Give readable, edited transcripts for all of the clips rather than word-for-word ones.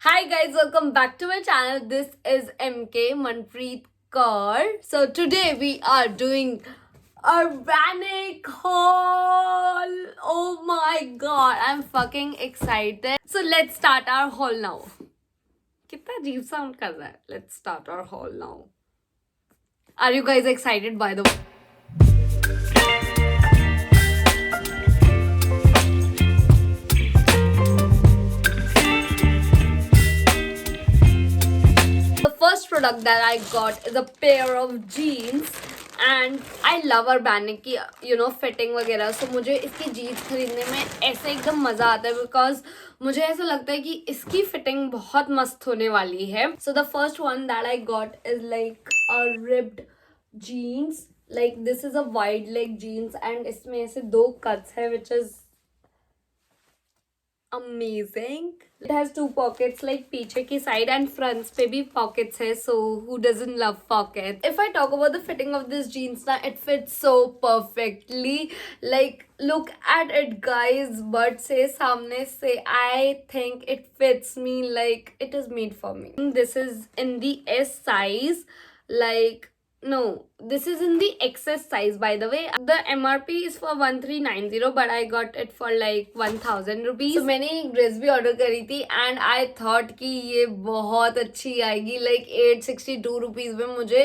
Hi guys, welcome back to my channel. This is MK Manpreet Kaur. So today we are doing organic haul. Oh my god, I'm fucking excited. So let's start our haul now. कितना अजीब sound कर रहा है. Let's start our haul now. Are you guys excited by the way? The first product that I got is a pair of jeans and I love organic की fitting वगैरह. सो मुझे इसकी jeans खरीदने में ऐसे एकदम मज़ा आता है बिकॉज मुझे ऐसा लगता है कि इसकी फिटिंग बहुत मस्त होने वाली है. So the first one that I got is like a ripped jeans. Like this is a wide leg jeans and इसमें ऐसे 2 कट्स है which is amazing. It has 2 pockets like पीछे की side and fronts पे भी pockets है. So who doesn't love pockets? If I talk about the fitting of this jeans ना, it fits so perfectly. Like look at it guys. Butt से सामने से I think it fits me like it is made for me. This is in the S size. Like no, this is in the XS size by the way. The MRP is for 1390 but I got it for like 1000 rupees. So मैंने एक dress भी order करी थी and I thought कि ये बहुत अच्छी आएगी. लाइक 862 रुपीज में मुझे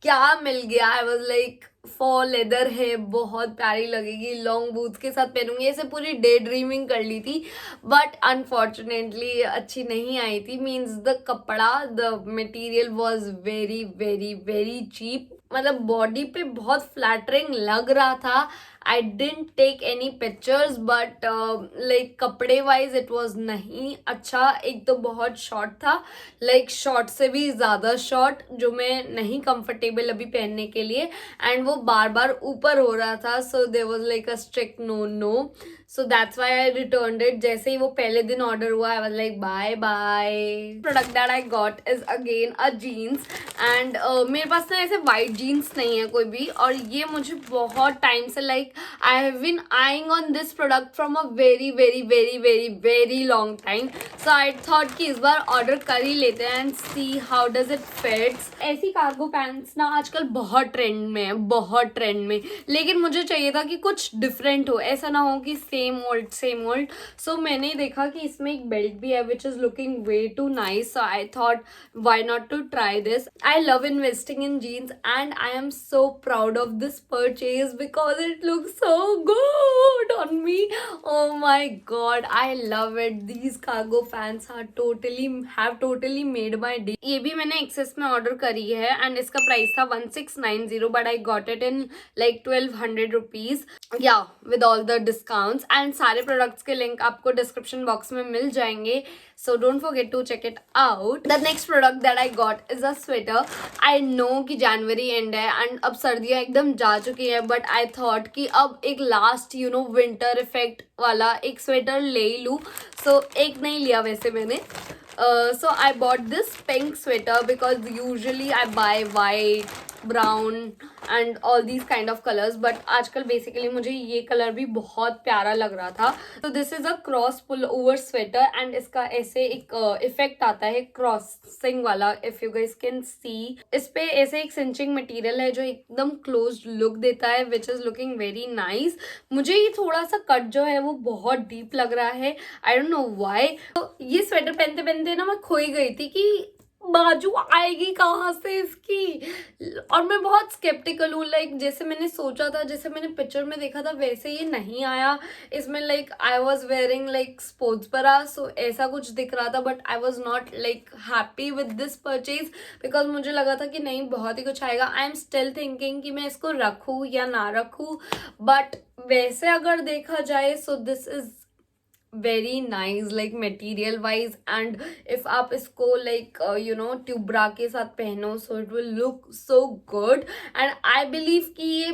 क्या मिल गया. I was like for leather है, बहुत प्यारी लगेगी, लॉन्ग बूट्स के साथ पहनूंगी. ऐसे पूरी डे ड्रीमिंग कर ली थी बट अनफॉर्चुनेटली अच्छी नहीं आई थी. मीन्स द कपड़ा, the material was very very very cheap. मतलब बॉडी पे बहुत फ्लैटरिंग लग रहा था. I didn't take any pictures but like कपड़े वाइज इट वॉज नहीं अच्छा. एक तो बहुत शॉर्ट था, लाइक शॉर्ट से भी ज़्यादा शॉर्ट, जो मैं नहीं कंफर्टेबल अभी पहनने के लिए. एंड वो बार बार ऊपर हो रहा था. So there was like a strict no. So that's why I returned it. जैसे ही वो पहले दिन ऑर्डर हुआ I was like bye bye. Product that I got is again a jeans and मेरे पास ना ऐसे वाइट जीन्स नहीं है कोई भी. और ये मुझे बहुत टाइम से like I have been eyeing on this product from a very very very very very long time. So I thought कि इस बार ऑर्डर कर ही लेते हैं and see how does it fits. ऐसी कार्गो पैंट्स ना आजकल बहुत ट्रेंड में है, बहुत ट्रेंड में. लेकिन मुझे चाहिए था कि कुछ डिफरेंट हो, ऐसा ना हो कि same old same old. So मैंने देखा कि इसमें एक बेल्ट भी है which is looking way too nice. So I thought why not to try this. I love investing in jeans and I am so proud of this purchase because it looks so good on me. Oh my god, I love it. These cargo pants are totally made my day. ये भी मैंने access में order करी है and इसका price था 1690 but I got it in like 1200 rupees या with all the discounts. And सारे प्रोडक्ट्स के लिंक आपको डिस्क्रिप्शन बॉक्स में मिल जाएंगे. So don't forget to check it out. The next product that I got is a sweater. I know कि जनवरी and है and अब सर्दियाँ एकदम जा चुकी है बट आई थॉट कि अब एक लास्ट विंटर इफेक्ट वाला एक स्वेटर ले ही लूँ. सो एक नहीं लिया वैसे मैंने. So I bought this pink sweater because usually I buy white, brown and all these kind of colors but आजकल basically मुझे ये कलर भी बहुत प्यारा लग रहा था. तो this is a cross pull over sweater and इसका ऐसे एक इफेक्ट आता है क्रॉसिंग वाला. if you guys can see, इस पे ऐसे एक cinching मटेरियल है जो एकदम क्लोज्ड लुक देता है which is looking very nice. मुझे ये थोड़ा सा कट जो है वो बहुत डीप लग रहा है. I don't know why. तो ये स्वेटर पहनते पहनते ना मैं खोई गई थी कि बाजू आएगी कहाँ से इसकी. और मैं बहुत स्केप्टिकल हूँ. लाइक जैसे मैंने सोचा था, जैसे मैंने पिक्चर में देखा था वैसे ये नहीं आया. इसमें like I was wearing like sports बरा, सो ऐसा कुछ दिख रहा था but I was not like happy with this purchase because मुझे लगा था कि नहीं बहुत ही कुछ आएगा. आई एम स्टिल थिंकिंग कि मैं इसको रखूँ या ना रखूँ बट वैसे अगर देखा जाए so this is very nice like material wise and if आप इसको like ट्यूब ब्रा के साथ पहनो so it will look so good. and I believe कि ये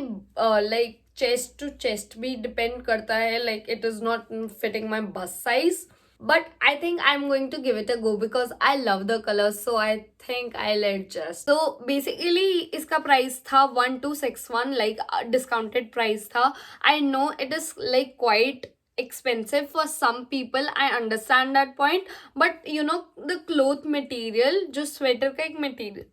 like chest to chest भी depend करता है. like it is not fitting my bust size but I think I'm going to give it a go because I love the colors. so I think I'll adjust. so basically इसका price था 1261 like discounted price था. I know it is like quite expensive for some people. I understand that point, but you know the cloth material, जो sweater का एक material,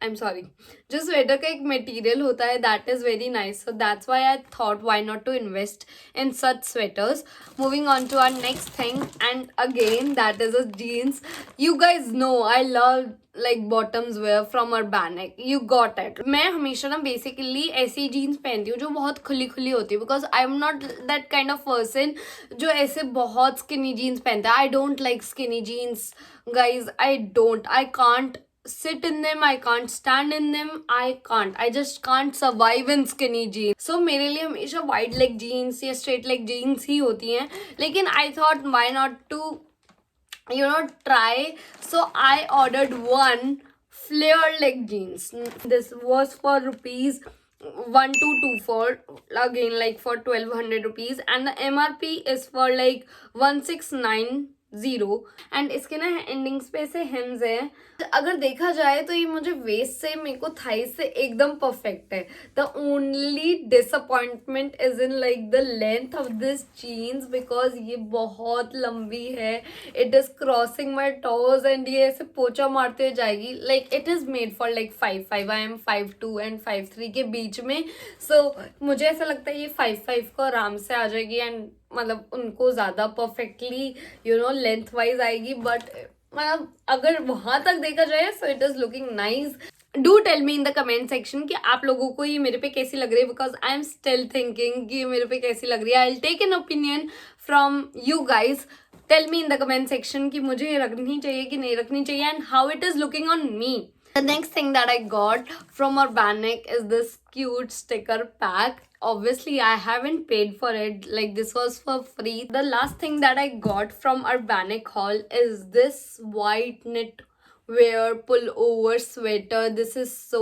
I'm sorry, जो sweater का एक material होता है, that is very nice. So that's why I thought why not to invest in such sweaters. Moving on to our next thing, and again that is a jeans. You guys know I love like bottoms wear from Urbanic. You got it. मैं हमेशा ना basically ऐसी jeans पहनती हूँ जो बहुत खुली खुली होती है, because I am not that kind of person जो ऐसे बहुत स्किनी जीन्स पहनता है. I don't like skinny jeans guys. I can't sit in them, I can't stand in them, I just can't survive in skinny jeans. So मेरे लिए हमेशा wide leg jeans या straight leg jeans ही होती हैं. लेकिन I thought why not to try. So I ordered one flare leg jeans. This was for rupees 1224, again like for 1200 rupees, and the MRP is for like 1690. And इसके ना endings पे ऐसे हेम्स है. अगर देखा जाए तो ये मुझे वेस्ट से मेरे को थाइस से एकदम परफेक्ट है. The only disappointment is in like the length of this jeans, because ये बहुत लंबी है. It is crossing my toes and ये ऐसे पोचा मारते हुए जाएगी. Like it is made for like 5'5". I am 5'2" and 5'3" के बीच में. सो मुझे ऐसा लगता है ये 5'5" को आराम से आ जाएगी, एंड मतलब उनको ज्यादा परफेक्टली लेंथ वाइज आएगी. बट मतलब अगर वहां तक देखा जाए so it is looking nice. Do tell me in the comment section कि आप लोगों को ये मेरे पे कैसी लग रही है, because I am still thinking कि ये मेरे पे कैसी लग रही है. I will take an opinion from you guys. Tell me in the comment section कि मुझे ये रखनी चाहिए कि नहीं रखनी चाहिए, and how it is looking on me. The next thing that I got from Urbanic is this cute sticker pack. Obviously, I haven't paid for it. Like, this was for free. The last thing that I got from Urbanic haul is this white knit wear pullover sweater. This is so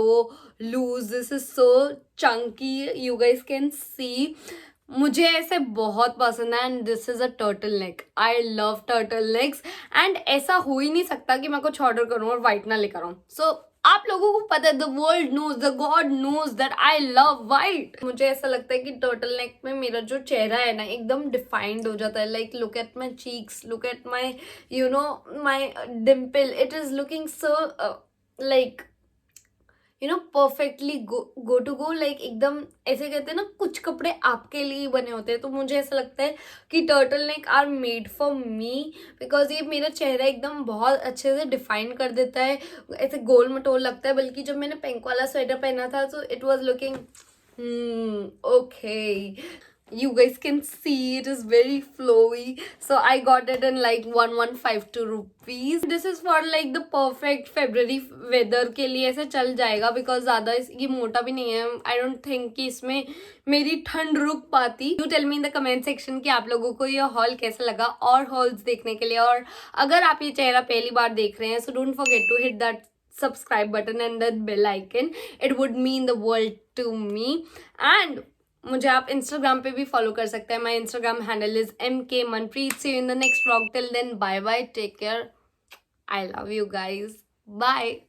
loose. This is so chunky. You guys can see. मुझे ऐसे बहुत पसंद है, and this is a turtle neck. I love turtle next, and ऐसा हो ही नहीं सकता कि मैं कुछ ऑर्डर करूँ और वाइट ना लेकर आऊँ. सो आप लोगों को पता है, the world knows, the god knows that I love white. मुझे ऐसा लगता है कि टर्टल नेक में मेरा जो चेहरा है ना एकदम डिफाइंड हो जाता है. Like look at my cheeks, look at my my Dimple. It is looking so like perfectly go to go. like एकदम ऐसे कहते हैं ना, कुछ कपड़े आपके लिए बने होते हैं. तो मुझे ऐसा लगता है कि turtle neck are made for me, because ये मेरा चेहरा एकदम बहुत अच्छे से डिफाइन कर देता है. ऐसे गोल मटोल लगता है. बल्कि जब मैंने पिंक वाला स्वेटर पहना था तो it was looking okay. You guys can see it is very flowy. So I got it in like 1152 rupees. This is for like the perfect February weather के लिए ऐसे चल जाएगा, because ज़्यादा ये मोटा भी नहीं है. I don't think कि इसमें मेरी ठंड रुक पाती. You tell me in the comment section कि आप लोगों को ये haul कैसा लगा, और hauls देखने के लिए. और अगर आप ये चेहरा पहली बार देख रहे हैं, so don't forget to hit that subscribe button and that bell icon. It would mean the world to me. And मुझे आप इंस्टाग्राम पे भी फॉलो कर सकते हैं. My Instagram handle is MK Manpreet. See you in the next vlog. Till then, bye bye, take care. I love you guys. Bye.